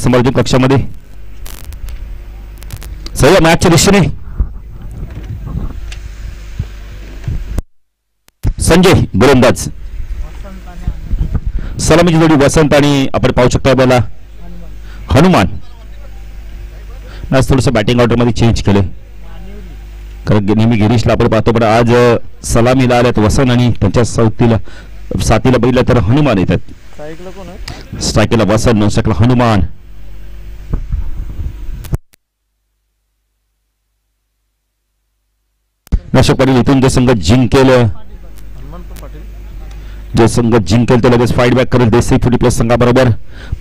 समालोचन कक्षामध्ये. सगळ्या मॅचच्या दिशेने संजय गोलंदाज. सलामीची जोडी वसंत आणि आपण पाहू शकता त्याला हनुमान. आज थोडंसं बॅटिंग ऑर्डर मध्ये चेंज केले, कारण नेहमी गिरीशला आपण पाहतो, पण आज सलामीला आल्यात वसंत आणि त्यांच्या साथीला बघितलं तर हनुमान येतात. स्ट्राईकला वसंत, नॉन स्ट्राईकला हनुमान. दर्शक पाटील इथून जे संघ जिंकेल ते लगेच फाईट बॅक करेल देसाई फुटी प्लस संघाबरोबर.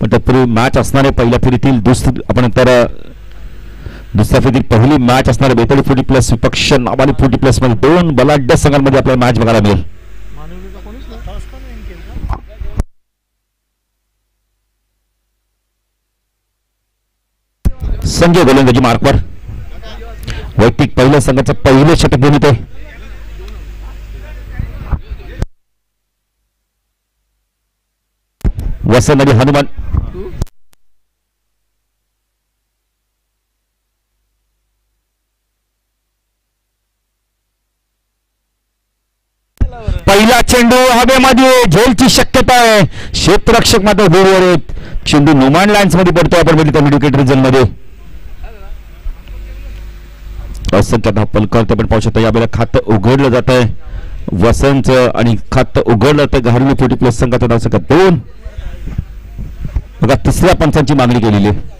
पण तत्पूर्वी मॅच असणारे पहिल्या फेरीतील आपण दुसऱ्या फेरीतील पहिली मॅच असणारे बेतडी फुटी प्लस विपक्ष नावाली फुटी प्लस मध्ये दोन बलाढ्य संघांमध्ये आपल्याला मॅच बघायला मिळेल. संजय गोलंदाजी मार्कवर. वैयक्तिक पहिल्या संघाचं पहिले षटक घेऊन येते. वसंत आणि हनुमान. पहिला चेंडू हवेमध्ये, झेलची शक्यता आहे. क्षेत्ररक्षक मात्र दूरवर आहेत. चेंडू नुमान लाईन्स मध्ये पडतो आपण मिड विकेट रिजन मध्ये. असंख्य धावफल करते पण पाहू शकता यावेळेला खातं उघडलं जात आहे वसंत आणि खातं उघडलं जातं घारली फुटी प्लस संघाचं धाव संख्या 2. बघा तिसऱ्या पंचांची मागणी केलेली आहे.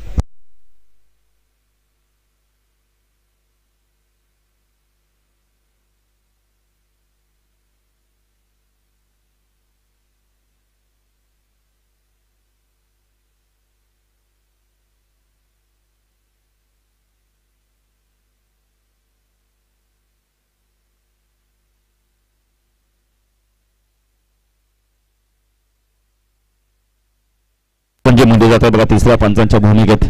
म्हणजे मुंडे जातात बघा तिसऱ्या पंचांच्या भूमिकेत.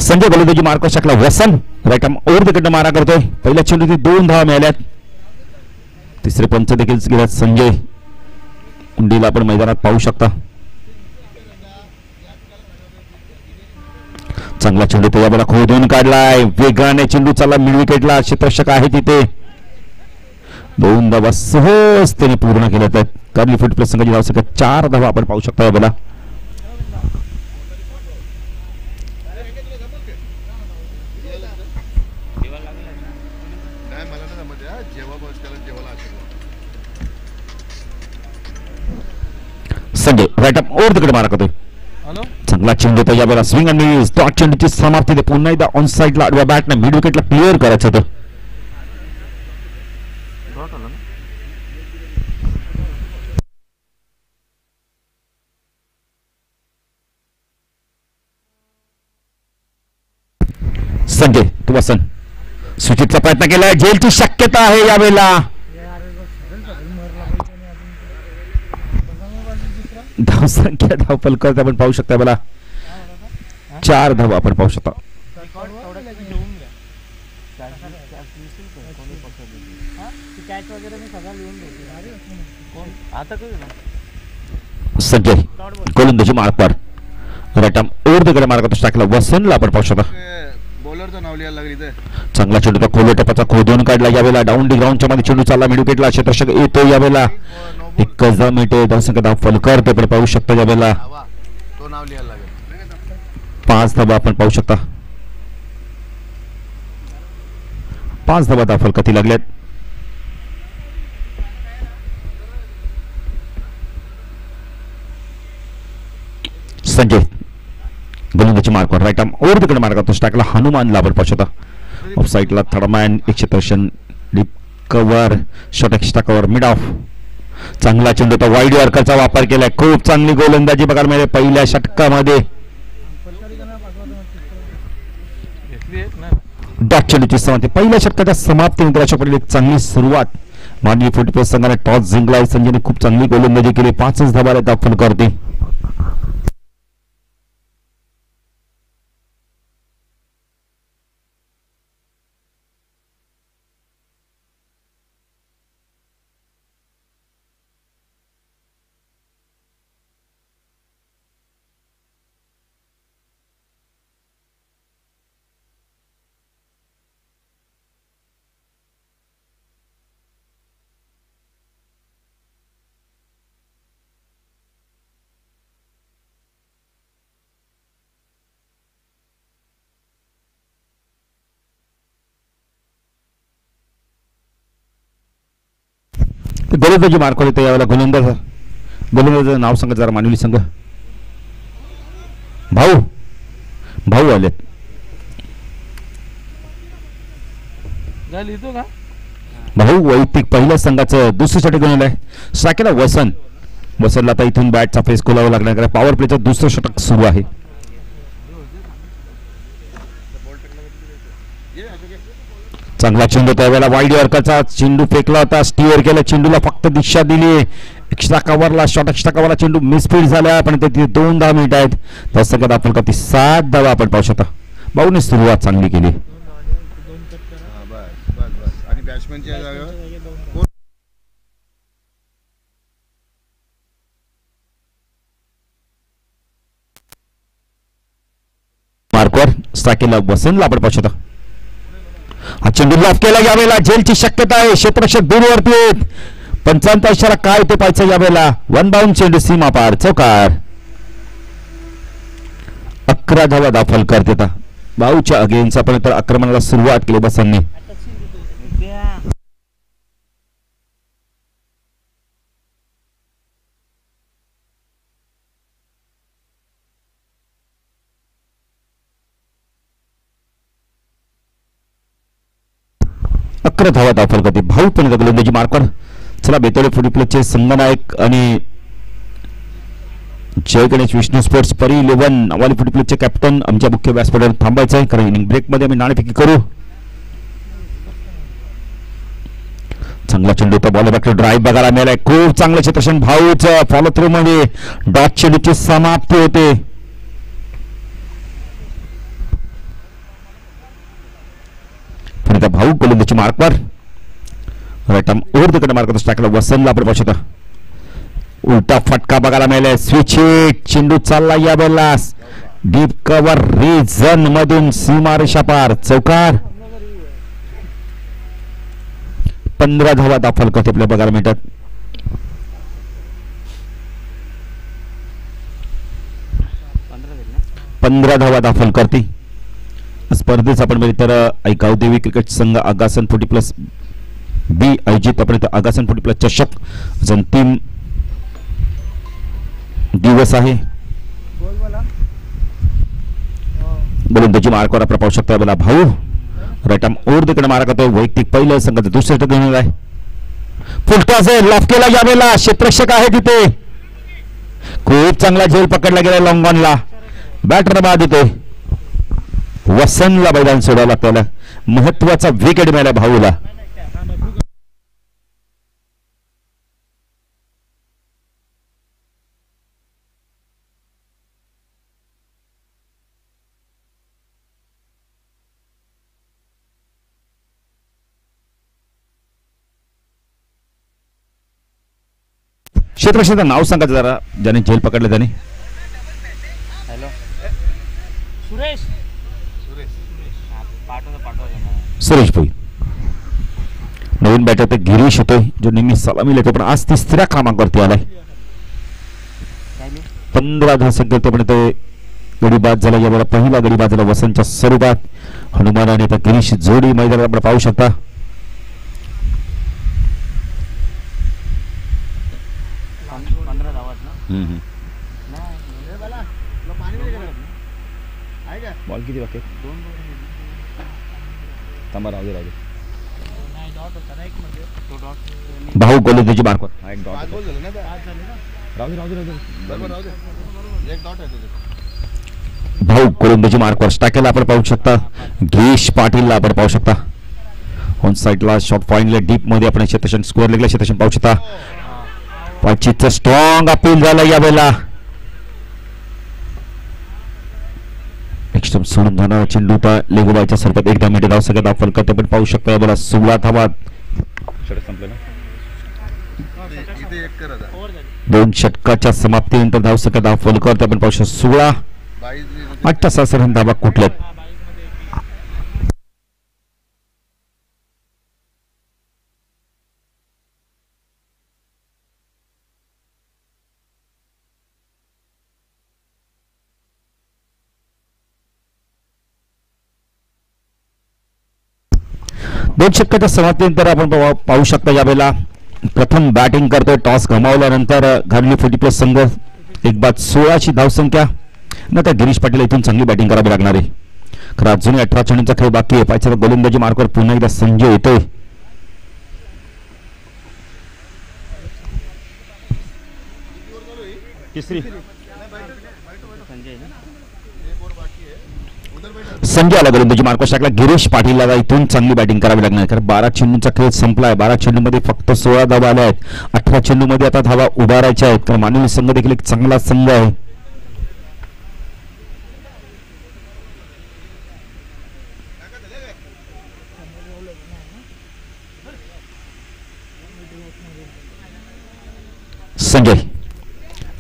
संजय गोलंदाजी मार्क शकला. वसंत राईट आर्म ओव्हर तिकडनं मारा करतोय. पहिल्या चेंडूची 2 धावा मिळाल्यात. तिसरे पंच देखील गेल्यात संजय कुंडीला आपण मैदानात पाहू शकता. चांगला चेंडू तो यावेळेला खोदून काढलाय. वेगाने चेंडू चालला मिड विकेटला. क्षेत्ररक्षक आहे तिथे. 2 धावा सहजतेने पूर्ण केल्यात आहेत. कर्ली फुट प्लस संघाची धाव संख्या 4 धावा आपण पाहू शकता यावेळेला. संजय राईट अप ओव्हर तिकडे मारा करतोय. चांगला चेंडू तो यावेळेला स्विंग आणि स्टॉक चेंडूची समाप्ती. पुन्हा एकदा ऑन साइडला आडव्या बॅटने मिड विकेटला क्लिअर करायचं होतं. संजय तू वसंत सुचितचा प्रयत्न केलाय. जेलची शक्यता आहे यावेळेला. धावसंख्या धावफल करत आपण पाहू शकता मला 4 धावा आपण पाहू शकता. संजय गोलंदाजी मार्कवर राईट आर्म ओव्हर तिकडे मार्क टाकला. वसंतला आपण पाहू शकता. चांगला चेंडू खोल टपाचा खोदून काढला यावेळेला. डाऊन डी ग्राउंडच्या मध्ये चेंडू चालला मिड विकेटला. क्षेत्ररक्षक येतो यावेळेला. 1 मिनिटे धावसंख्या धावफल करते पण पाहू शकता यावेळेला 5 धावा आपण पाहू शकता. 5 धावा धावफल कधी लागल्यात. संजय गोलंदाजी मार्कवर राईट आर्म ओव्हर तिकडे मार्क तो टाकला हनुमान लाभर पाहू ऑफ साईडला थर्डमॅन एक क्षेत्ररक्षण deep cover short extra cover mid of चांगला चेंडू तो वाईड यॉर्करचा वापर केलाय खूप चांगली गोलंदाजी बघायला मिळाली पहिल्या षटकामध्ये डॉट चेंडूची समाप्ती पहिल्या षटकाच्या समाप्तीनंतर अशा पडली एक चांगली सुरुवात मानवी फुटबॉल संघाने टॉस जिंकलाय संजयने खूप चांगली गोलंदाजी केली 5च धावा दाखल करते गोलंदाजी मार्क होते यावेळेला गोलंदाजाचं नाव सांगा जरा मानवी संघ भाऊ आलेत भाऊ वैयक्तिक पहिल्या संघाचं दुसरं षटक घेऊन आलंय साकेला वसंतला आता इथून बॅटचा फेस खोलावा लागणार कारण पॉवर प्लेचं दुसरं षटक सुरू आहे चांगला चेंडू त्यावेळेला वाईड यॉर्करचा चेंडू फेकला होता स्टीअर केला चेंडूला फक्त दिशा दिली एक्स्ट्रा कव्हरला शॉर्ट एक्स्ट्रा कव्हरला चेंडू मिसफील्ड झाला पण ते 2-10 मिनिट आहेत त्या सगळ्यात आपण का ती 7 धावा आपण पाहू शकता भाऊने सुरुवात चांगली केली मार्कवर साकेला वसंतला आपण पाहू शकता हा चेंडू लॉफ केला यावेळेला जेलची शक्यता आहे क्षेत्ररक्षक दूरवरती आहेत पंचांचा इशारा काय ते पाहायचं यावेळेला वन बाउंड चेंडू सीमा पार चौकार 11 धावा दाखल करते भाऊच्या अगेन्स्ट आपण तर आक्रमणाला सुरुवात केली बसंनी धावा दाखल करते भाऊ पण गोलंदाजी मार्कवर चला बेतोडे फुटबॉलचे संघनायक आणि जय गणेश विष्णू स्पोर्ट्स परी 11 नावाली फुटबॉलचे कॅप्टन आमच्या मुख्य व्यासपीठावर थांबायचं आहे कारण इनिंग ब्रेक मध्ये आम्ही नाणेफेकी करू चांगला चेंडू तो बॉल बॅक ड्राईव्ह बघायला मिळालाय खूप चांगलं क्षेत्ररक्षण भाऊचं फॉलो थ्रू मध्ये डॉट चेंडूची समाप्ती होते भाऊ गोलंदाजी मार्कवर राईट आर्म ओव्हर तिकडे मार्क टाकला वसंतला आपण पाहू उलटा फटका बघायला मिळालाय स्विच हिट चेंडू चालला या वेळेला डीप कव्हर रिजन मधून सीमारेषा पार चौकार 15 धावा दाखल करते आपल्या बघायला मिळतात पंधरा धावा दाखल करते स्पर्धेत आपण बघितलं तर ऐकाव देवी क्रिकेट संघ आगासन 40+ बी आयोजित आपण आगासन 40+ चषक अंतिम दिवस आहे गोलंदाजी मार्कवर आपण पाहू शकता मला भाऊ राईट आर्म ओव्हर तिकडे मारा करतोय वैयक्तिक पहिलं संघाचं दुसरं षटक घेऊन आहे फुलटॉस आहे लॉफ केला यावेळेला क्षेत्ररक्षक आहे तिथे खूप चांगला झेल पकडला गेला लॉंग ऑनला बॅटर बाद येतोय वसंतला मैदान सोडावं लागतं महत्वाचा विकेट मिळाला भाऊला क्षेत्ररक्षकाचं नाव सांगायचं जरा ज्याने झेल पकडलं त्याने सुरेश भाई नवीन बॅटर ते गिरीश होते जो नेहमी सलामी लेतो पण आज 3ऱ्या क्रमांकावरती आलाय 15 धाव संख्येपर्यंत गडी बाद झाला यावेळेला पहिला गडी बाद झाला वसंतच्या स्वरूपात हनुमान आणि आता गिरीश जोडी मैदानात आपण पाहू शकता बॉल किती बाकी थांबा राहू दे भाऊ गोलंदाजी मार्कवर भाऊ गोलंदाजी मार्कवर स्टॅकेला आपण पाहू शकता गिरीश पाटीलला आपण पाहू शकता ऑन साइडला शॉट पॉइंटला डीप मध्ये आपण क्षेत्ररक्षण स्कोअर लेगला क्षेत्ररक्षण पाहू शकता पाचीचं स्ट्रॉंग अपील झालं यावेळेला एक्स्ट्रीम सोडून जाणारा चेंडू होता लेगोबाच्या सरपत एकदा मिनिट धाव सगळ्यात आपण करते पण पाहू शकता यावेळेला 16 धावा दोन षटकाच्या समाप्तीनंतर धाव सगळ्यात धाव फॉल करते आपण पाहू शकतो 16 8 धावा कुठल्यात दोन षटकाच्या समाप्तीनंतर आपण पाहू शकता यावेळेला प्रथम बॅटिंग करतोय टॉस गमावल्यानंतर घालवली 40+ संघ एक बाद 16ची धावसंख्या नंतर गिरीश पाटील इथून चांगली बॅटिंग करावी लागणार आहे खरं अजूनही 18 चेंडूंचा खेळ बाकी आहे पाहिजे गोलंदाजी मार्कवर पुन्हा एकदा संजय येतोय तिसरी संजय आला गोलंदाजी मार्कवर टाकला गिरीश पाटीलला इथून चांगली बॅटिंग करावी लागणार कारण 12 चेंडूंचा खेळ संपलाय 12 चेंडूमध्ये फक्त 16 धावा आल्या आहेत 18 चेंडूमध्ये आता धावा उभारायच्या आहेत कारण मानवी संघ देखील एक चांगला संघ आहे संजय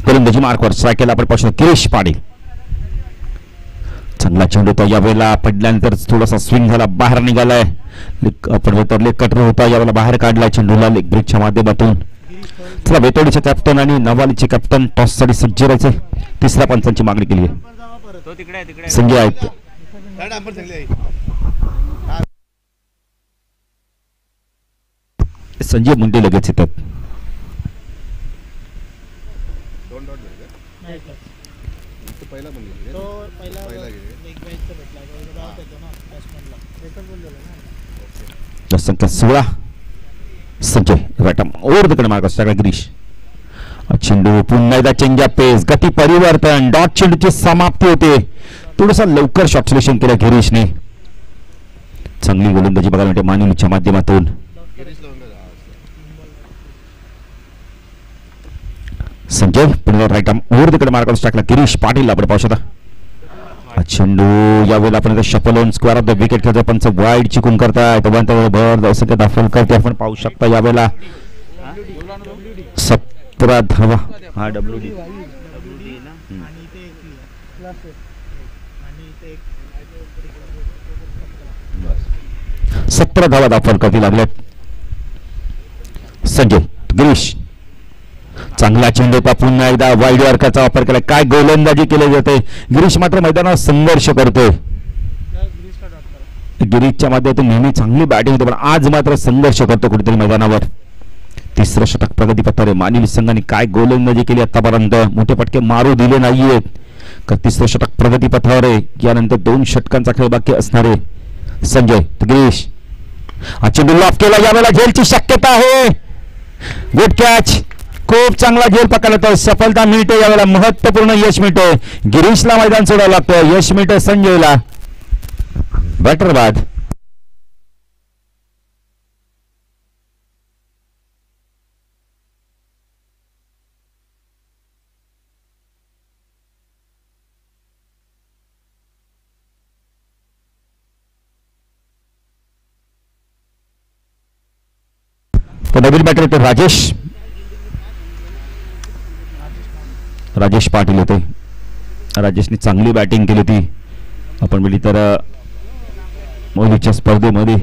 गोलंदाजी मार्कवर स्ट्राईकला आपण पाहू गिरीश पाटील चांगला चेंडू होता यावेळेला पडल्यानंतर थोडासा स्विंग झाला बाहेर निघालाय आपण लेग कटर होता यावेळेला बाहेर काढलाय चेंडूला लेग ब्रेकच्या माध्यमातून चला वेतोडीचे कॅप्टन आणि नवालीचे कॅप्टन टॉस साठी सज्ज राहायचे तिसऱ्या पंचांची मागणी केली आहे संजय आहेत संजय मुंडे लगेच येतात संख्या 16 संजय राईट ओव्हर द कडे मार्क असतो गिरीश चेंडू पुन्हा एकदा चेंज ऑफ पेस गती परिवर्तन डॉट चेंडूची समाप्ती होते थोडासा लवकर शॉट सिलेक्शन केलं गिरीशने चांगली गोलंदाजी बघायला मिळते मानिवलीच्या माध्यमातून संजय पुन्हा राईट ओव्हर द कडे मार्क टाकला गिरीश पाटील आपण पाहू शकता चेंडू यावेळेला आपण shuffle on square of the wicket खेळतो पंच वाईड चिकून करताय भर धावसंख्या दाखल करते आपण पाहू शकता यावेळेला 17 धावा हा WD 17 धावा दाखल करते लागल्यात संजय गिरीश चांगला चेंडू होता पुन्हा एकदा वाईड अर्काचा वापर केला काय गोलंदाजी केली जाते गिरीश मात्र मैदानावर संघर्ष करतोय गिरीशच्या माध्यमातून नेहमी चांगली बॅटिंग होते पण आज मात्र संघर्ष करतो कुठेतरी मैदानावर तिसरं षटक प्रगतीपथावर मानिवली संघाने काय गोलंदाजी केली आतापर्यंत मोठे फटके मारू दिले नाहीयेत तर तिसरं षटक प्रगतीपथावर आहे यानंतर 2 षटकांचा खेळ बाकी असणार आहे संजय गिरीश हा चेंडू लॉफ केला यावेळेला झेलची शक्यता आहे गुड कॅच खूप चांगला झेल पकडला सफलता मिळते यावेळेला महत्वपूर्ण यश मिळतोय गिरीशला मैदान सोडावं लागतं यश मिळतंय संजयला बॅटर बाद नवीन बॅटर येतो राजेश पाटील होते राजेशने चांगली बॅटिंग केली होती आपण बोलली तर मोदीच्या स्पर्धेमध्ये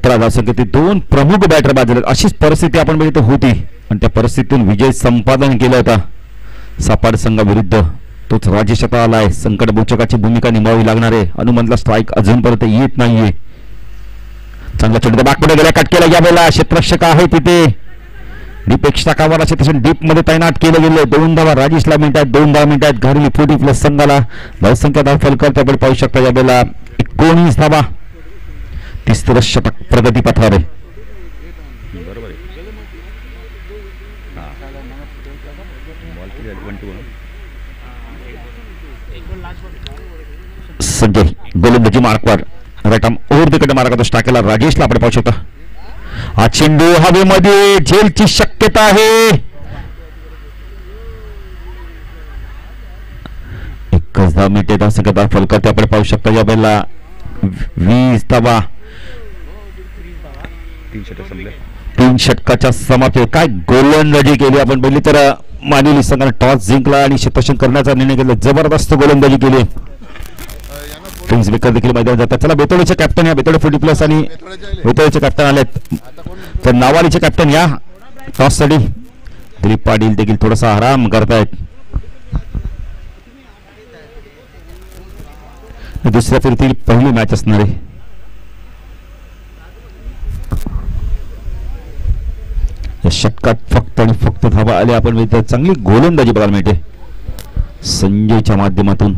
धावसंख्येत 2 प्रमुख बॅटर बाद झाले अशीच परिस्थिती आपण बघितली होती आणि त्या परिस्थितीतून विजय संपादन केला होता सापाड संघाविरुद्ध तोच राजेश आता आलाय संकट मोचकाची भूमिका निभावावी लागणार आहे हनुमंतला स्ट्राईक अजूनपर्यंत येत नाहीये चांगला चेंडू बाग पुढे गेला, कट केला यावेळेला क्षेत्ररक्षक आहे तिथे डीप एक्स्ट्रा कामाला क्षेत्र डीप मध्ये तैनात केले गेले. 2 धावा राजेशला मिळतात, 2 धावा मिळतात घारेली 40 प्लस संघाला. धावसंख्या धाव फलकर आपण पाहू शकता यावेळेला 19 धावा. तिसरं षटक प्रगती पथावर आहे. संजय गोलंदाजी मार्कवर right arm over the cut मार्गात टाकेला राजेशला आपण पाहू शकता. हा चेंडू हवेमध्ये झेलची शक्यता आहे. एकच धाव मिळते. धावसंख्या फलक आपण पाहू शकता यावेळेला 20 धावा. 3 षटकाच्या समाप्ती. काय गोलंदाजी केली आपण पहिली तर मानिली संघाने टॉस जिंकला आणि क्षेत्ररक्षण करण्याचा निर्णय घेतला. जबरदस्त गोलंदाजी केली. प्रिन्स बेकर देखील मैदानात जातात. चला बेतोडीचे कॅप्टन या बेतोडे 40 प्लस आणि बेतोडीचे कॅप्टन आलेत तर नावालीचे कॅप्टन या टॉस साठी दिलीप पाटील देखील थोडासा आराम करतायत. दुसऱ्या फेरीतील पहिली मॅच असणार आहे. या षटकात फक्त आणि फक्त धावा आल्या आपण चांगली गोलंदाजी बघायला मिळते संजयच्या माध्यमातून.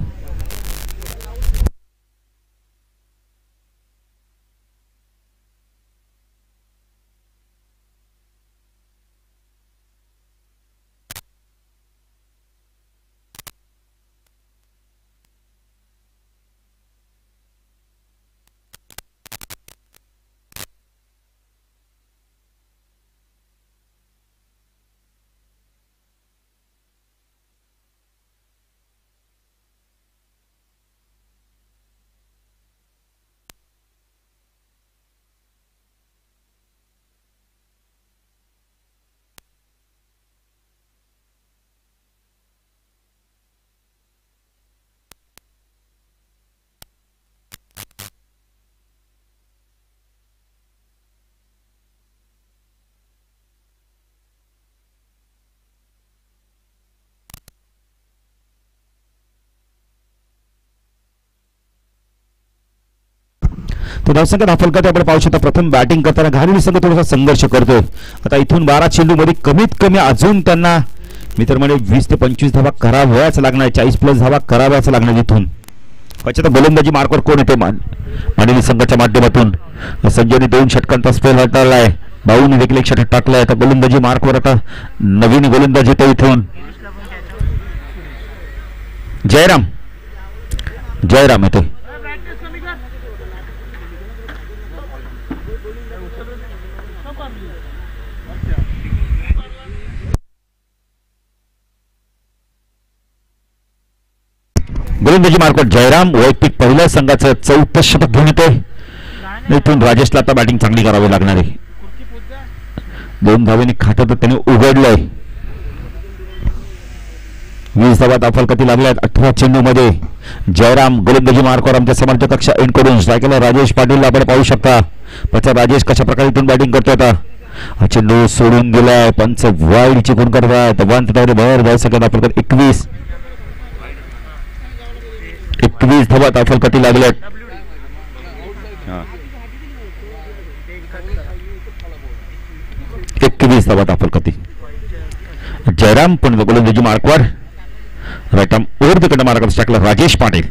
तो धावसंख्या दाखल करते आपण पाहू शकता. प्रथम बॅटिंग करताना घारेली संघ थोडासा संघर्ष करतोय. आता इथून 12 चेंडू मध्ये कमीत कमी अजून त्यांना मी तर म्हणे 20 ते 25 धावा कराव्याच लागणार. 40 प्लस धावा कराव्याच लागणार. इथून आता गोलंदाजी मार्कवर कोण येते मानिली संघाच्या माध्यमातून. संजयने 2 षटकांचा स्पेल हाताळलाय. बाऊने देखील 1 षटक टाकलाय. आता गोलंदाजी मार्कवर आता नवीन गोलंदाज येतो इथून जयराम येते. गोलंदाजी मार्कवर जयराम वैयक्तिक पहिल्या संघाचं 4थं षटक घेऊन येतोय. इथून राजेशला आता बॅटिंग चांगली करावी लागणार आहे. 2 धावेने खातं तर त्याने उघडलंय. 20 धावा दाफलकती लागल्यात 18 चेंडू मध्ये. जयराम गोलंदाजी मार्कवर आमच्या समर्थक कक्षा एंड करून स्ट्रायकरला राजेश पाटील आपण पाहू शकता. पचा राजेश कशा प्रकारे इथून बॅटिंग करतोय. आता हा चेंडू सोडून दिलाय. पंच वाईड चिकून करतायत. भर धावसंख्या दाफलकत 21 धावा दाफलकती लागल्यात. 21 धावा दाफलकती. जयराम पण गोलंदाजी मार्कवर right arm over the cut मार्गात टाकला राजेश पाटील.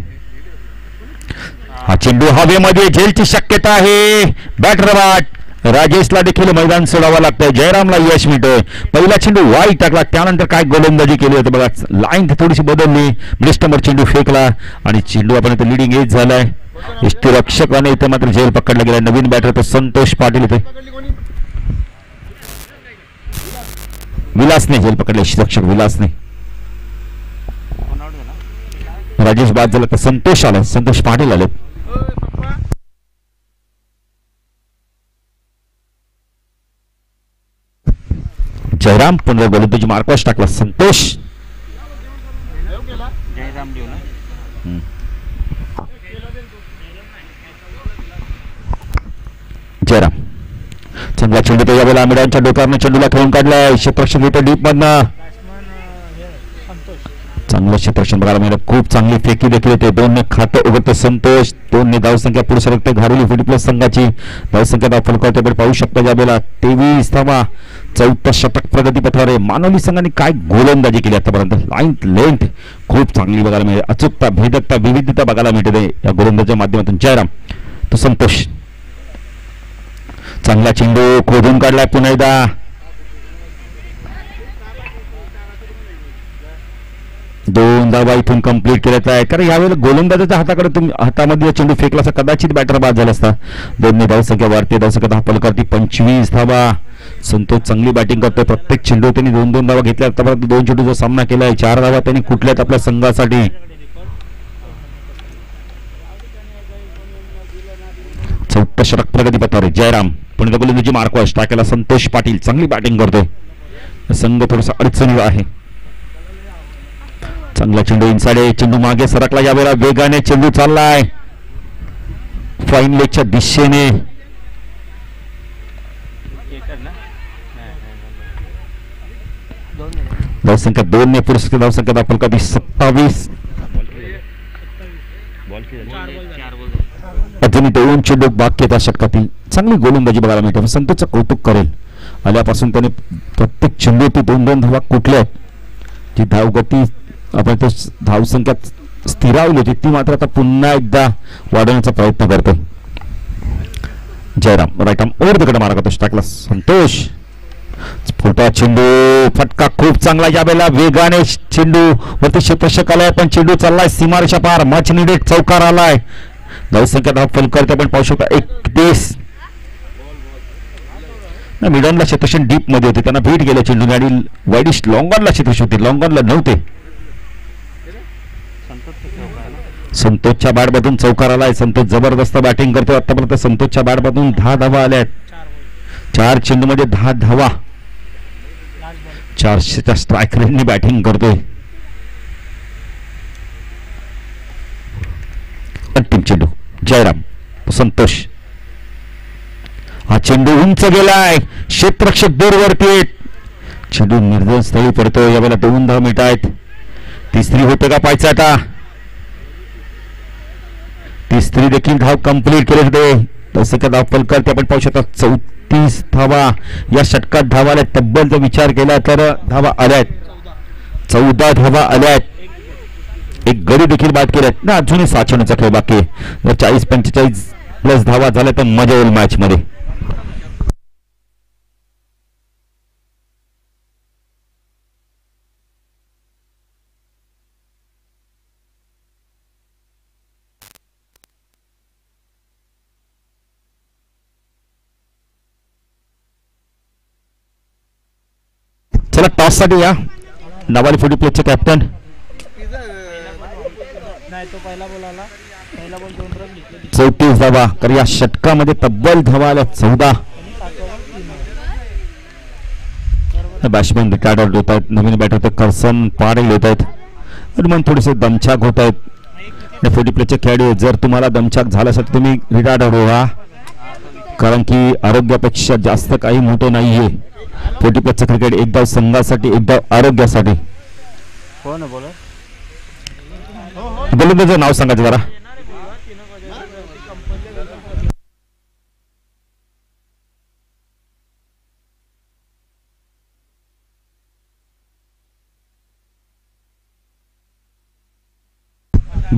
हा चेंडू हवेमध्ये झेलची शक्यता आहे. बॅटर बाट राजेशला देखील मैदान सोडावं लागतंय. जयरामला यश मिळतोय. पहिला चेंडू वाईट टाकला. त्यानंतर काय गोलंदाजी केली होती बघा. लाईन थोडीशी बदलली. मिड नंबर चेंडू फेकला आणि चेंडू आपण इथे लिडिंग एज झालाय. यष्टीरक्षकाने इथे मात्र झेल पकडला गेला. नवीन बॅटर तो संतोष पाटील इथे विलासने झेल पकडले. यष्टीरक्षक विलासने. राजेश बाद झाला तर संतोष आला. संतोष पाटील आले. जयराम पुन्हा गोलंदाजी मार्कवर टाकला. संतोष जयराम चांगला चेंडू तो यावेळेला आमिरांच्या डोक्यावरनं चेंडूला खेळून काढलाय. क्षेत्ररक्षक इथे डीप मधनं चांगलं क्षेत्ररक्षण बघायला मिळालं. खूप चांगली फेकी देखील येते. 2 खातं उघडतं संतोष. 2 धावसंख्या पुढे सरकते घारोली फुडी प्लस संघाची. धावसंख्या दाखल करते पाहू शकता ज्यावेळेला 23 धावा. 14 षटक प्रगतीपथावर आहे. मानवली संघाने काय गोलंदाजी केली आतापर्यंत. लाईन लेंथ खूप चांगली बघायला मिळते. अचूकता, भेदकता, विविधता बघायला मिळते या गोलंदाजीच्या माध्यमातून. जयराम तो संतोष. चांगला चेंडू खोदून काढलाय पुन्हा एकदा. 2 धावा इथून कंप्लीट केल्यात आहे. कारण यावेळेला गोलंदाजाच्या हातामध्ये चेंडू फेकला असता कदाचित बॅटर बाद झाला असता. 2 धावसंख्या वाढते. धावसंख्या 10 पलकारती. 25 धावा. संतोष चांगली बॅटिंग करतोय. प्रत्येक चेंडू त्यांनी 2-2 धावा घेतल्या. आतापर्यंत 2 चेंडूचा सामना केलाय. 4 धावा त्यांनी कुठल्यात आपल्या संघासाठी. 14 षटक प्रगतीपथावर आहे. जयराम पुणे गोलंदाजी मार्कवॉश टाकायला संतोष पाटील चांगली बॅटिंग करतोय. संघ थोडासा अडचणीवर आहे. चांगला चेंडू इनसाइड आहे. चेंडू मागे सरकला. यावेळेला वेगाने चेंडू चाललाय फाईन लेगच्या दिशेने. धावसंख्या 2 ने पुढे धावसंख्या दाखल कधी 27. अजूनही 2 चेंडू बाकी त्या षटकातील. चांगली गोलंदाजी बघायला मिळते. संतोषचं कौतुक करेल. आल्यापासून त्याने प्रत्येक चेंडू 2-2 धावा कुठल्या जी धावगती आपण तो धावसंख्या स्थिरावली होती ती मात्र आता पुन्हा एकदा वाढवण्याचा प्रयत्न करतो. Jayaram right arm over the cut मारा करतो. टाकला संतोष. फुटा चेंडू फटका खूप चांगला. यावेळेला वेगाने चेंडू वरती क्षेत्ररक्षक आलाय पण चेंडू चाललाय सीमारेषा पार. मच निडेड चौकार आलाय. धावसंख्या धाव फलक आपण पाहू शकता 31. मिडॉनला क्षेत्ररक्षण डीप मध्ये होते. त्यांना भेट गेल्या चेंडू आणि वाईडिश लॉंगॉनला क्षेत्ररक्षण होते. लॉंगॉनला नव्हते. संतोषच्या बॅटमधून चौकार आलाय. संतोष जबरदस्त बॅटिंग करतो. आतापर्यंत संतोषच्या बॅटमधून 10 धावा आल्या. 4 चेंडू मध्ये 10 धावा. 400च्या स्ट्राईक रेटनी बॅटिंग करतोय. अंतिम चेंडू जयराम संतोष. हा चेंडू उंच गेलाय. क्षेत्ररक्षक दूरवरती. चेंडू निर्जन स्थळी पडतो. यावेळेला 2 धावा मिळत आहेत. तिसरी होते का पाहायचं आता. तिसरी देखील धाव कंप्लीट केले होते. तसं का धाव फलक आपण पाहू शकता 34 धावा या षटकात धावा आल्या. तब्बल जर विचार केला तर धावा आल्यात 14 धावा आल्यात. एक गडी देखील बाद केल्यात ना. अजूनही 6 चेंडूचा खेळ बाकी. जर 40-45 प्लस धावा झाल्या तर मजा येईल मॅच मध्ये. चला टॉस साठी या. नवाली फुडी प्लेटचे कॅप्टन. तो पहिला बॉल आला. पहिला बॉल 2 रन घेतले. 34 धावा. तर या षटकामध्ये तब्बल धावा आल्या 14. बॅट्समॅन रिटायर्ड आउट होत आहेत. नवीन बॅटर होते करसन पाटील होत आहेत. आणि मग थोडेसे दमछाक होत आहेत. फुडी प्लेटचे खेळाडू जर तुम्हाला दमछाक झाल्यासाठी तुम्ही रिटायर्ड आउट व्हा. कारण की आरोग्यापेक्षा जास्त काही मोठं नाहीये. 40+ क्रिकेट एकदा संघासाठी एकदा आरोग्यासाठी. कोण बोलर गोलंदाजाचं नाव सांगायचं जरा.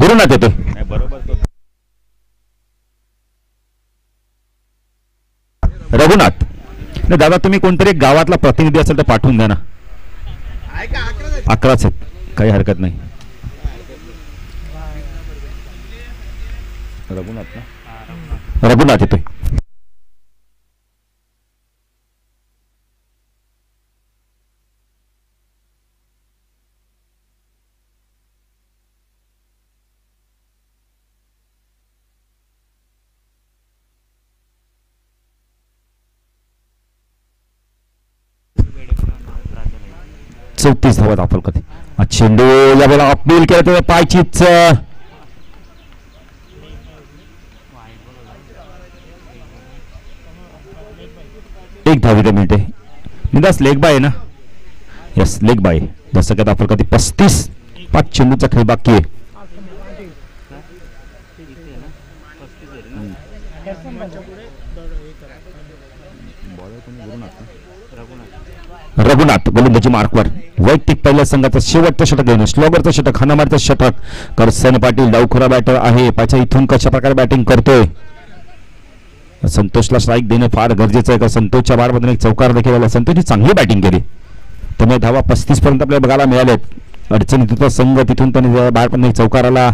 गुरुनाथ येतो. रघुनाथ नाही दादा तुम्ही कोणतरी गावातला प्रतिनिधी असेल तर पाठवून द्या ना. 11च आहेत. काही हरकत नाही. रघुनाथ ना. रघुनाथ येतोय. चौतीस धावा दाखल करते. चेंडू यावेळेला अपील केलं तर पायचीच. एक धावी मिळते. निदास लेग बाय आहे ना. Yes leg bye. दशकात दाखल करते 35. 5 चेंडूचा खेळ बाकी आहे. रघुनाथ गोलंदाजी मार्कवर वैयक्तिक पहिल्या संघाचं शेवटचं षटक घेऊन स्लॉगरचं षटक हाणामारीचं षटक. करसन पाटील डावखुरा बॅटर आहे. पाहिजे इथून कशा प्रकारे बॅटिंग करतोय. संतोषला स्ट्राईक देणं फार गरजेचं आहे. का संतोषच्या बारमधून एक चौकार देखील आला. संतोषने चांगली बॅटिंग केली. त्यामुळे धावा 35 पर्यंत आपल्याला बघायला मिळालेत. अडचणीत होता संघ, तिथून त्याने बाहेर चौकार आला.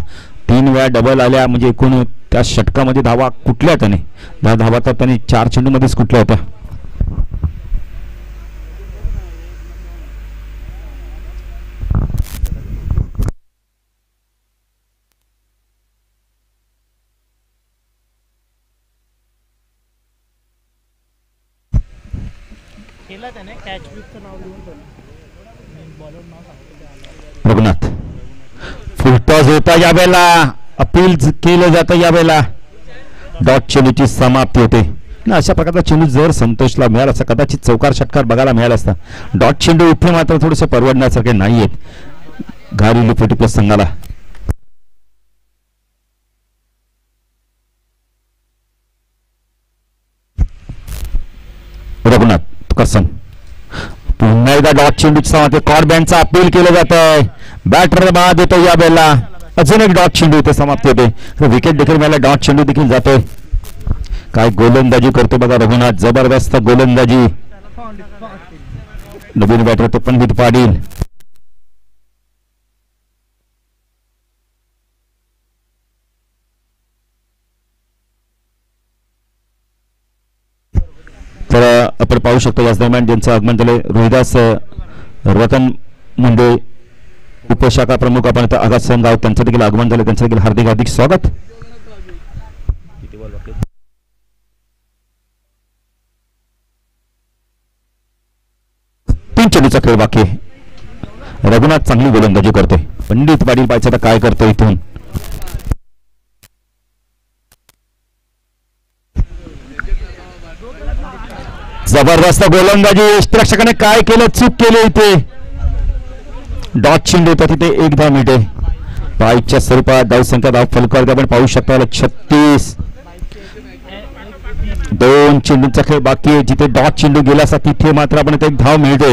3 वेळा डबल आल्या. म्हणजे एकूण त्या षटकामध्ये धावा कुठल्या त्याने 10 धावा तर त्याने 4 चेंडूमध्येच कुठल्या होत्या. केला त्याने कॅच विकचं नाव लिहून ठेवलं. बॉलर नाव सांगतो. रघुनाथ फुलटॉस होता यावेळेला. अपील केलं जातं यावेळेला. डॉट चेंडूची समाप्ती होते. ना अशा प्रकारचा चेंडू जर संतोषला मिळाला असता कदाचित चौकार षटकार बघायला मिळाला असता. डॉट चेंडू इथे मात्र थोडेसे परवडण्यासारखे नाहीयेत घारी फोर्टी प्लस संघाला. रघुनाथ करसन पुन्हा एकदा डॉट चेंडूचा कॉर्बॅनचा अपील केलं जात आहे. बॅटर बाद येतो या बेलला. अजून एक डॉट चेंडू इथे समाप्ती होते. विकेट देखील मिळाला. डॉट चेंडू देखील जातोय. काय गोलंदाजी करतो बघा रघुनाथ. जबरदस्त गोलंदाजी. नवीन बॅटर तो पण भीत पाडील. तर आपण पाहू शकतो याच दरम्यान ज्यांचं आगमन झाले रोहिदास रतन मुंडे उपशाखा प्रमुख आपण आगासन राव त्यांचं देखील आगमन झाले. त्यांचं देखील हार्दिक हार्दिक स्वागत. तीन चेंडूचा खेळ बाकी. रघुनाथ चांगली गोलंदाजी करते. पंडित पाटील पाहिजे तर काय करतो इथून. जबरदस्त गोलंदाजी. प्रेक्षकाने काय केलं चूक केली इथे. डॉट चेंडू होता तिथे 1 धाव मिळते. पायच्या स्वरूपात धावसंख्या धाव फलक आपण पाहू शकता 36. 2 चेंडूचा खेळ बाकी आहे. जिथे डॉट चेंडू गेला असता तिथे मात्र आपण 1 धाव मिळते.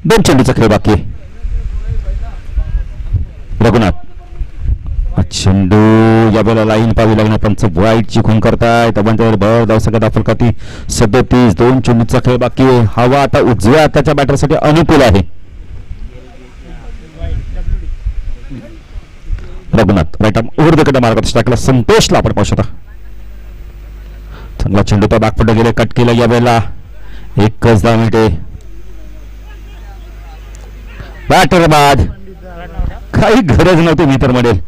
दोन चेंडूचा खेळ बाकी. रघुनाथ चेंडू यावेळेला लाईन पाहावी लागणार. पंच वाईटची खून करतायत. भर धावसंख्या दाखल करते 37. 2 चेंडूचा खेळ बाकी. हवा आता उजव्या हाताच्या बॅटरसाठी अनुकूल आहे. Raghunath right arm over the cut मार्गात स्ट्राईकला संतोषला आपण पाहू शकता. चांगला चेंडू तो बॅकफुट गेले. कट केला यावेळेला. 1 धाव मिळते. बॅटर बाद. काही गरज नव्हती मी तर म्हणेल.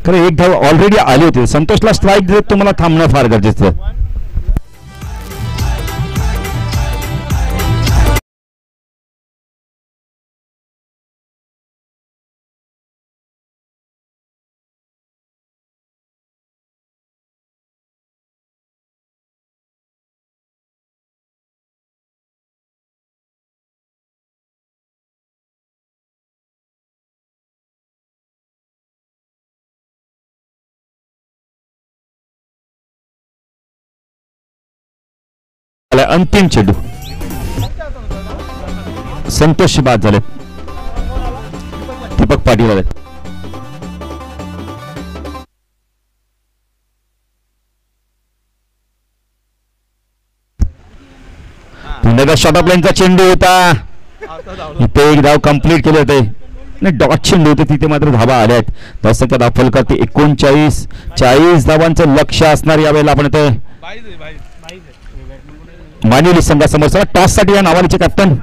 कारण 1 धाव ऑलरेडी आली होती. संतोषला स्ट्राईक देत तुम्हाला थांबणं फार गरजेचं. अंतिम चेंडू संतोष बाद झाले. दीपक पाटील आले. पुन्हा शॉर्ट ऑफ लाईनचा चेंडू होता. इथे 1 धाव कंप्लीट केले होते. डॉट चेंडू होते तिथे मात्र धावा आल्या आहेत. धावसंख्या दाखल करते 39. 40 धावांचं लक्ष असणार यावेळेला आपण ते मानिवली संघासमोर. टॉस साठी या नावालीचे कॅप्टन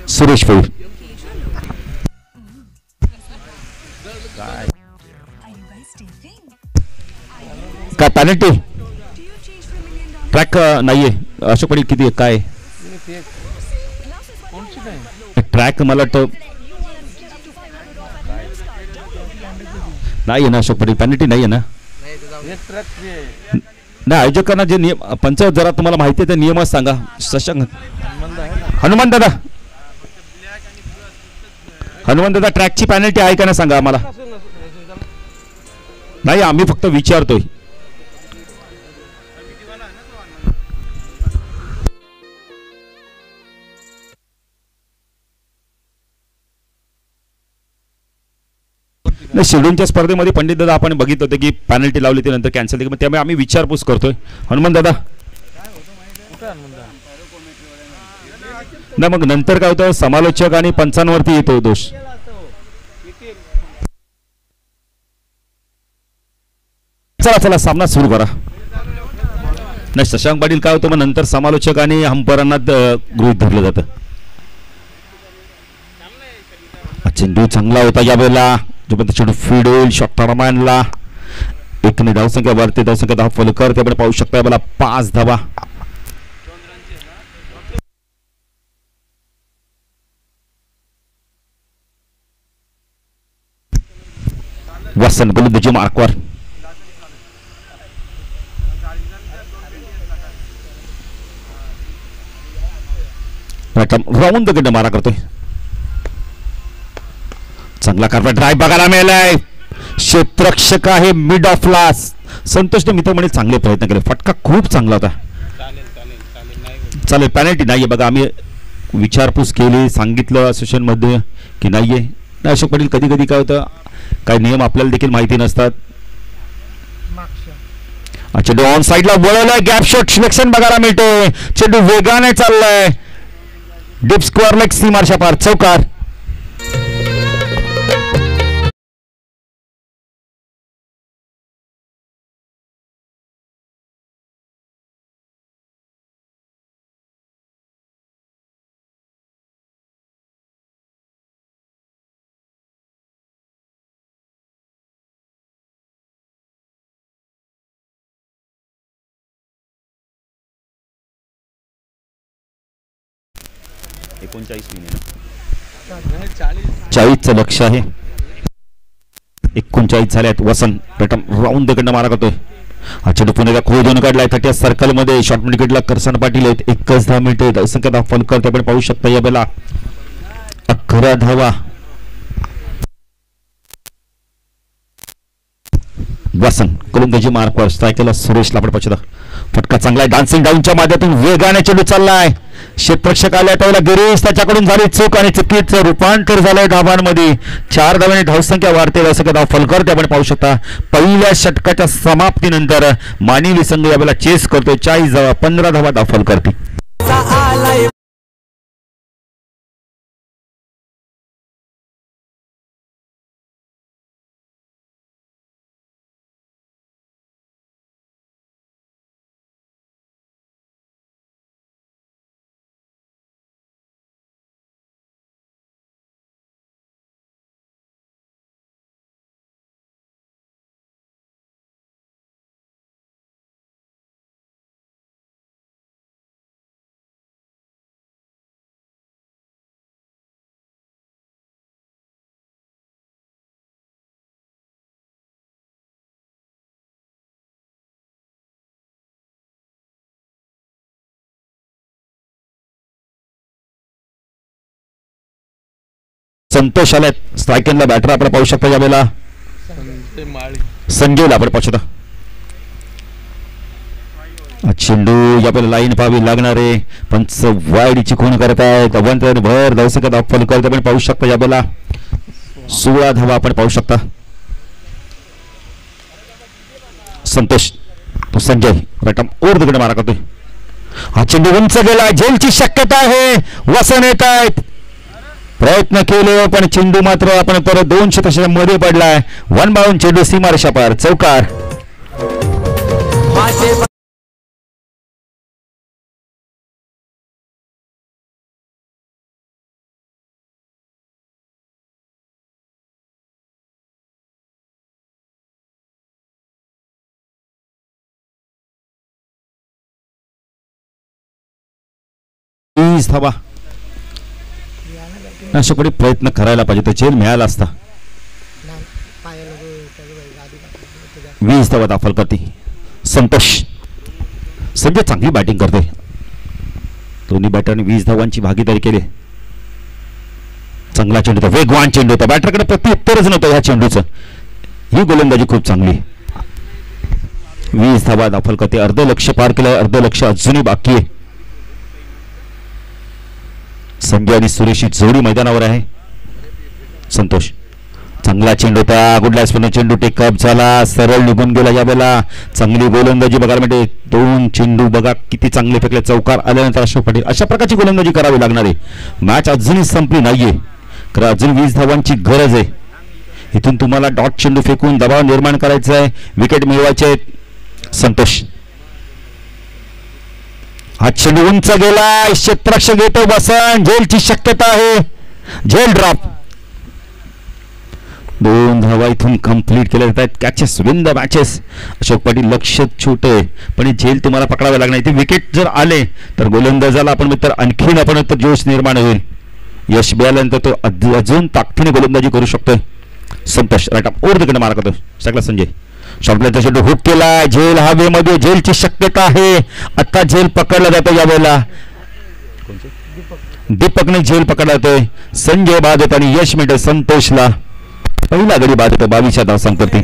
सुरेश भोईर. काय पॅनल्टी ट्रॅक नाहीये अशोक पाटील. किती काय ट्रॅक मला वाटतं नाही ना अशोक पाटील. पॅनल्टी नाही आहे ना. नाही आयोजकांना जे नियम पंच जरा तुम्हाला माहिती आहे ते नियमच सांगा. शशांक हनुमान दादा ट्रॅकची पॅनल्टी आहे का ना सांगा आम्हाला. नाही आम्ही फक्त विचारतोय. शेड्यूलच्या स्पर्धेमध्ये पंडित दादा आपण बघितलं होतं की पॅनल्टी लावली ती नंतर कॅन्सल केली. त्यामुळे आम्ही विचारपूस करतोय. हनुमान दादा नाही मग नंतर काय होतं समालोचक आणि पंचांवरती येतो दोष. चला चला सामना सुरू करा. नाही शशांक पाटील काय होतं मग नंतर समालोचक आणि अंपायरांना गृहीत धरलं जातं. चेंडू चांगला होता यावेळेला. जोपर्यंत चेंडू फीड होईल शॉट मानला. एकने धावसंख्या वाढते. धावसंख्या 10 फलकर. त्याकडे पाहू शकता यावेळेला 5 धावा. वसन गोलंदाजी मार्कवर. राऊंड कडनं मारा करतोय. चांगला कारवा ड्राईव्ह बघायला मिळालाय. क्षेत्ररक्षक आहे मिड ऑफ लास. संतोषने मित्रमंडळी चांगले प्रयत्न केले. फटका खूप चांगला होता. चालेल पॅनल्टी नाहीये बघा. आम्ही विचारपूस केली सांगितलं सेशनमध्ये की नाहीये. अशोक पाटील कधी कधी काय होतं काही नियम आपल्याला देखील माहिती नसतात. चेंडू ऑन साईडला वळवलाय. गॅप शॉट सिलेक्शन बघायला मिळते. चेंडू वेगाने चाललाय. डीप स्क्वेअर लेग सीमारशा पार चौकार. चं लक्ष आहे. 39 झाल्यात. वसंत प्रथम राऊंड कडनं मारा करतोय. हा चेंडू पुन्हा खोदून काढलाय. 30 सर्कल मध्ये शॉर्ट विकेटला करसन पाटील आहेत. 10 मिनिटे धावसंख्या 10 फलकर. त्याकडे पाहू शकता या बेला 11 धावा. वसंत गोलंदाजी मार्कवर. स्ट्रायकरला सुरेश लापड. फटका चांगला आहे. डान्सिंग डाऊनच्या माध्यमातून वेगाने चेंडू चाललाय. क्षेत्ररक्षक आल्या त्यावेळेला गिरीश त्याच्याकडून झाली चूक आणि चुकीचं रूपांतर झालंय धावांमध्ये. 4 धावांनी धावसंख्या वाढते. धावसंख्या 10 फलकर ते आपण पाहू शकता. पहिल्या षटकाच्या समाप्तीनंतर मानिवली संघ यावेळेला चेस करतोय. 40 धावा 15 धावा 10 फलकर. संतोष आलाय. स्ट्रायकरला बॅटर आपण पाहू शकता यावेळेला संजयला आपण पाहू शकता. चेंडू यावेळेला लाईन पाहावी लागणार आहे. पंच वाईडची खूण करत आहेत. अवंतर भर धावसंख्या 10 फलकर आपण पाहू शकता. यावेळेला 16 धावा आपण पाहू शकता. संतोष तो संजय रटम ओरकडे मारा करतोय. हा चेंडू उंच गेला. झेलची शक्यता आहे. वसन येत आहेत. प्रयत्न केले पण चेंडू मात्र आपण परत 2 षटकांच्या मध्ये पडलाय. 1 बाउंड चेंडू सीमारेषा पार चौकार. 20 धावा. अशाकडे प्रयत्न करायला पाहिजे, तर झेल मिळाला असता. 20 धावा दाखल करते संतोष. संजय चांगली बॅटिंग करतोय. दोन्ही बॅटरने 20 धावांची भागीदारी केली. चांगला चेंडू होता, वेगवान चेंडू होता, बॅटरकडे प्रत्युत्तरच नव्हतं ह्या चेंडूचं. ही गोलंदाजी खूप चांगली. 20 धावा दाखल करते. अर्ध लक्ष पार केलं, अर्ध लक्ष अजूनही बाकी आहे. संजय आणि सुरेशची जोडी मैदानावर आहे. संतोष चांगला चेंडू होता, गुडला स्पिनर चेंडू टेकअप झाला, सरळ निघून गेला. यावेळेला चांगली गोलंदाजी बघायला मिळते. 2 चेंडू बघा किती चांगले फेकले. चौकार आल्यानंतर अशोक पाटील अशा प्रकारची गोलंदाजी करावी लागणार आहे. मॅच अजूनही संपली नाहीये, कारण अजून 20 धावांची गरज आहे. इथून तुम्हाला डॉट चेंडू फेकून दबाव निर्माण करायचा आहे, विकेट मिळवायचे आहेत. संतोष हा चेंडू उंच गेला, क्षेत्ररक्षक येतो बसन, झेलची शक्यता आहे, झेल ड्रॉप. 2 धावा इथून कंप्लीट केल्या जात आहेत. Catches win the matches. Ashok Patil लक्ष छोटे, पण झेल तुम्हाला पकडावे लागणार. ते विकेट जर आले तर गोलंदाजाला आपण मित्र आणखीन आपण जोश निर्माण होईल. यश मिळाल्यानंतर तो अजून ताकदीने गोलंदाजी करू शकतोय. Santosh right up over the कडे मारा करतो. सगळा संजय शॉटप्लेचा चेंडू हुक केला, झेल हवेमध्ये, झेलची शक्यता आहे. आता झेल पकडला जातो. यावेळेला दीपकने झेल पकडला जातोय. संजय बाद होत आणि यश मिळते संतोषला. पहिला गडी बाद होतो 22 धावसंख्येवरती.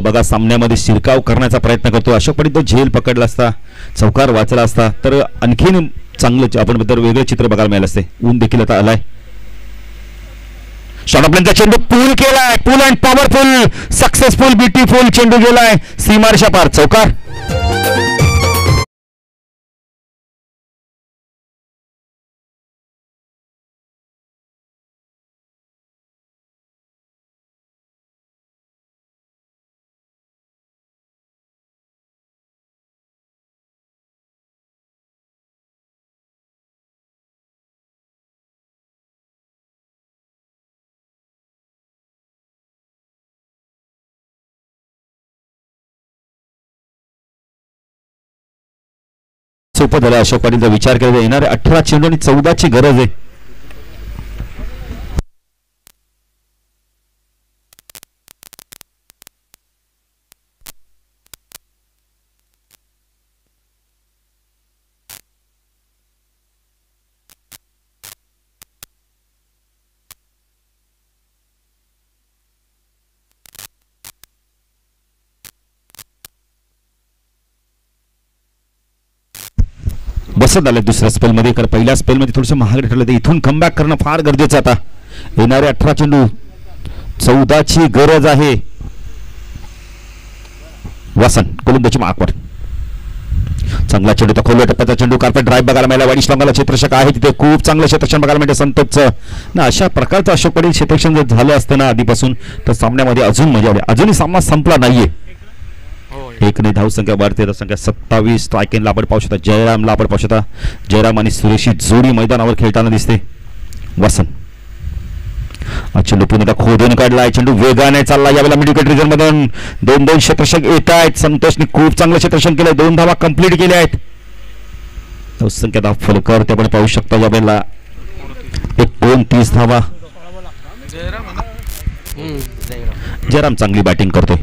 बघा सामन्यामध्ये शिरकाव करण्याचा प्रयत्न करतो. अशोक पाटील तो झेल पकडला असता, चौकार वाचला असता तर आणखीन चांगलं आपण वेगळं चित्र बघायला मिळालं असते. ऊन देखील आता आलाय. शॉटप्लेनचा चेंडू पूल केलाय, पूल अँड पॉवरफुल, सक्सेसफुल, ब्युटिफुल चेंडू गेलाय सीमारेषा पार. चौकार. सोपं झालं. अशोक पाटीलचा विचार केला येणारे 18 चेंडू आणि 14ची गरज आहे. बसत आले दुसऱ्या स्पेलमध्ये, कारण पहिल्या स्पेलमध्ये थोडंसं महागडे ठरलं. इथून कमबॅक करणं फार गरजेचं आता. येणारे 18 चेंडू 14ची गरज आहे. वासन गोलंदाजी मार्कवर चांगला चेंडू, तर खोलव्या टप्प्याचा चेंडू, कार्पेट ड्राईव्ह बघायला मिळाला. वाईट लॉंगाला क्षेत्ररक्षक आहे तिथे, खूप चांगलं क्षेत्ररक्षण बघायला मिळते संतोषचं ना. अशा प्रकारचं अशोक पाटील क्षेत्ररक्षण जर झालं असतं ना आधीपासून तर सामन्यामध्ये अजून मजा आली. अजूनही सामना संपला नाहीये. एकने धावसंख्या वाढते, धावसंख्या 27. स्ट्रायकिंगला आपण पाहू शकता जयरामला आपण पाहू शकता. जयराम आणि सुरेशची जोडी मैदानावर खेळताना दिसते. वासन चेंडू पुन्हा खोदून काढलाय, चेंडू वेगाने चालला. यावेळेला मिड विकेट रिझन मधून 2-2 क्षेत्ररक्षक येत आहेत. संतोषने खूप चांगलं क्षेत्ररक्षण केलंय, 2 धावा कंप्लीट केल्या आहेत. धावसंख्या धाव फलकर ते आपण पाहू शकता. यावेळेला 1-2-30 धावा. जयराम चांगली बॅटिंग करतोय.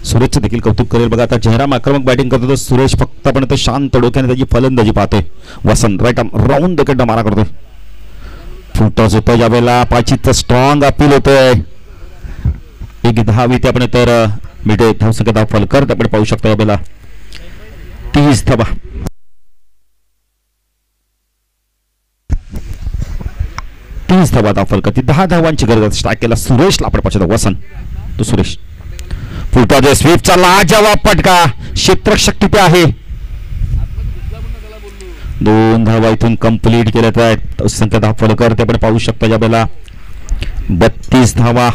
सुरेशचं देखील कौतुक करेल बघा. आता जयराम आक्रमक बॅटिंग करतो तर सुरेश फक्त पण शांत डोक्याने त्याची फलंदाजी पाहतोय. वसंत राईट राऊंड द मारा करतोय. फुटॉस होतं यावेळेला. पाचीचं स्ट्रॉंग अपील होतोय. 1-10 ते आपण तर मिडे धावसंख्या धाव फलकर आपण पाहू शकतो. यावेळेला 30 धावा. 32 धावा दाखल करते. 10 धावांची गरज. स्ट्राईक केला सुरेशला आपण पाहतो. वसंत तो सुरेश फुलटॉस स्वीपचा लाजवाब फटका. क्षेत्ररक्षक तिथे आहे. 2 धावा इथून कंप्लीट केल्यात आहेत. संख्या दाखल करते आपण पाहू शकतो या वेळेला 32 धावा.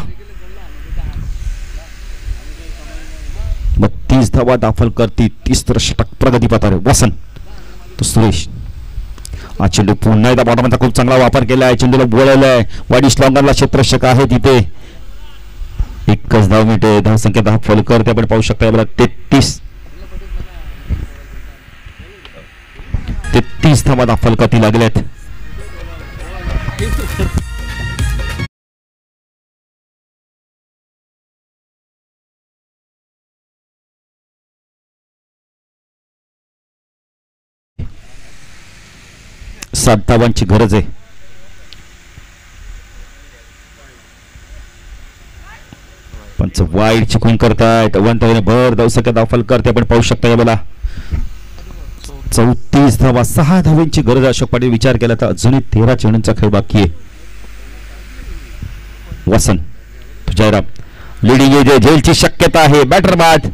32 धावा दाखल करते. 30 षटक प्रगतीपथावर वसंत तो सुरेश. हा चेंडू पुन्हा एकदा बॉटमचा खूप चांगला वापर केला आहे. चेंडूला बोलायलाय. वाडी स्लॉंगरला क्षेत्ररक्षक आहे तिथे. एकच धाव मिळते. धाव संख्या दाखल करते आपण पाहू शकता याला 33 धावा दाखल करती लागल्यात. सात धावांची गरज आहे. पंच वाईड चिकून करतायत. भर धाव संख्या दाखल करते आपण पाहू शकता याला 34 धावा. 6 धावांची गरज. अशोक पाटील विचार केला तर अजूनही 13 चेंडूंचा खेळ बाकी आहे. वसंत जयराम लिडिंग एज झेलची शक्यता आहे. बॅटर बाद.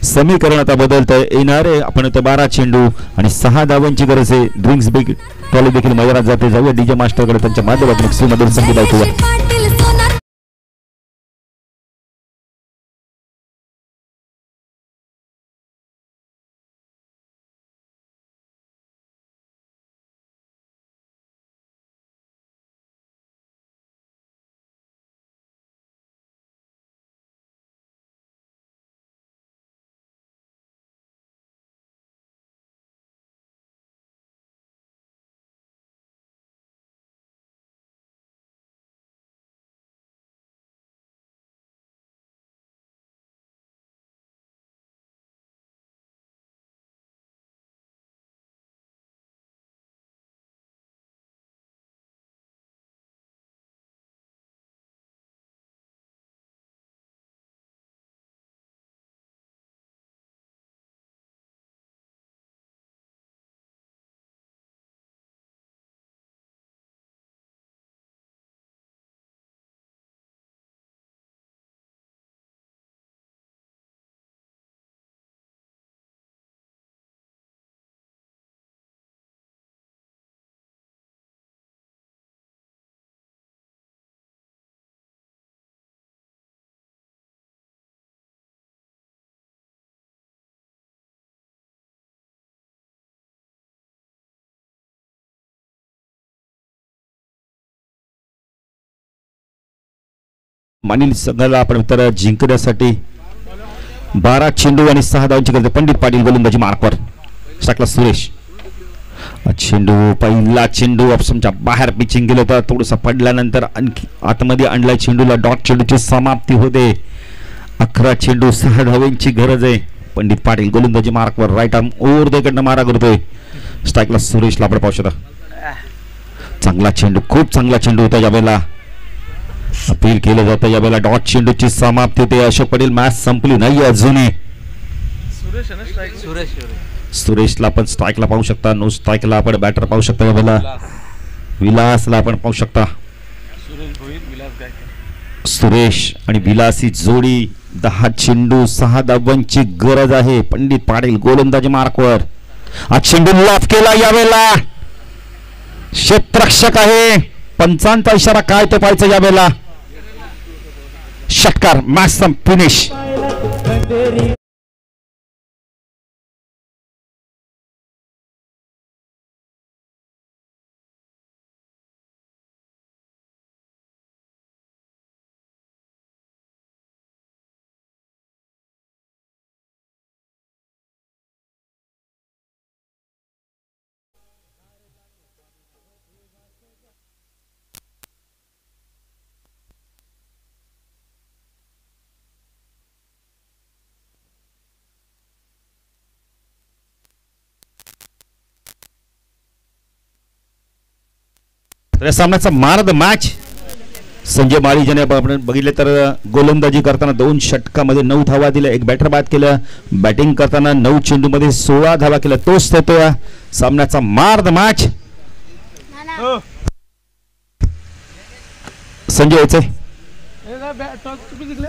समीकरण आता बदलतंय. येणार आहे आपण 12 चेंडू आणि 6 धावांची गरज आहे. ड्रिंक्स बिग टॉली देखील मैदानात जाते. जाऊया डीजे मास्टरकडे. त्यांच्या माध्यमातून श्रीमधील संगीत ऐकूया. मानील संघाला आपण तर जिंकण्यासाठी 12 चेंडू आणि 6 धावांची गरज. पंडित पाटील गोलंदाजी मार्कवर. टाकला सुरेश. चेंडू पहिला चेंडू ऑप्शनच्या बाहेर पिचिंग गेलं होतं. थोडंसं पडल्यानंतर आणखी आतमध्ये आणलाय चेंडूला. डॉट चेंडूची समाप्ती होते. 11 चेंडू 6 धावांची गरज आहे. पंडित पाटील गोलंदाजी मार्कवर. राईट आर्म ओव्हर द कडनं मारा करतोय. स्ट्राईकला सुरेशला आपण पाहू शकता. चांगला चेंडू. खूप चांगला चेंडू होता यावेळेला. अपील केलं जातं यावेळेला. डॉट चेंडूची समाप्ती होते. अशोक पाटील मॅच संपली नाही अजूनही. सुरेशला आपण स्ट्राईकला पाहू शकता. नो स्ट्राईकला आपण बॅटर पाहू शकता यावेळेला. विलासला आपण पाहू शकता. सुरेश आणि विलासी जोडी. 10 चेंडू 6 धावांची गरज आहे. पंडित पाटील गोलंदाजी मार्कवर. हा चेंडू लॉफ केला यावेळेला. क्षेत्ररक्षक आहे. पंचांचा इशारा काय ते पाहायचं यावेळेला. षटकार. Match finish. तर या सामन्याचा मान ऑफ द मॅच संजय माळी ज्याने आपण बघितले तर गोलंदाजी करताना 2 षटकामध्ये 9 धावा दिल्या. एक बॅटर बाद केलं. बॅटिंग करताना 9 चेंडूमध्ये 16 धावा केल्या. तोच तो या सामन्याचा मान ऑफ द मॅच. संजय यायचंय टॉस चुकी जिंकले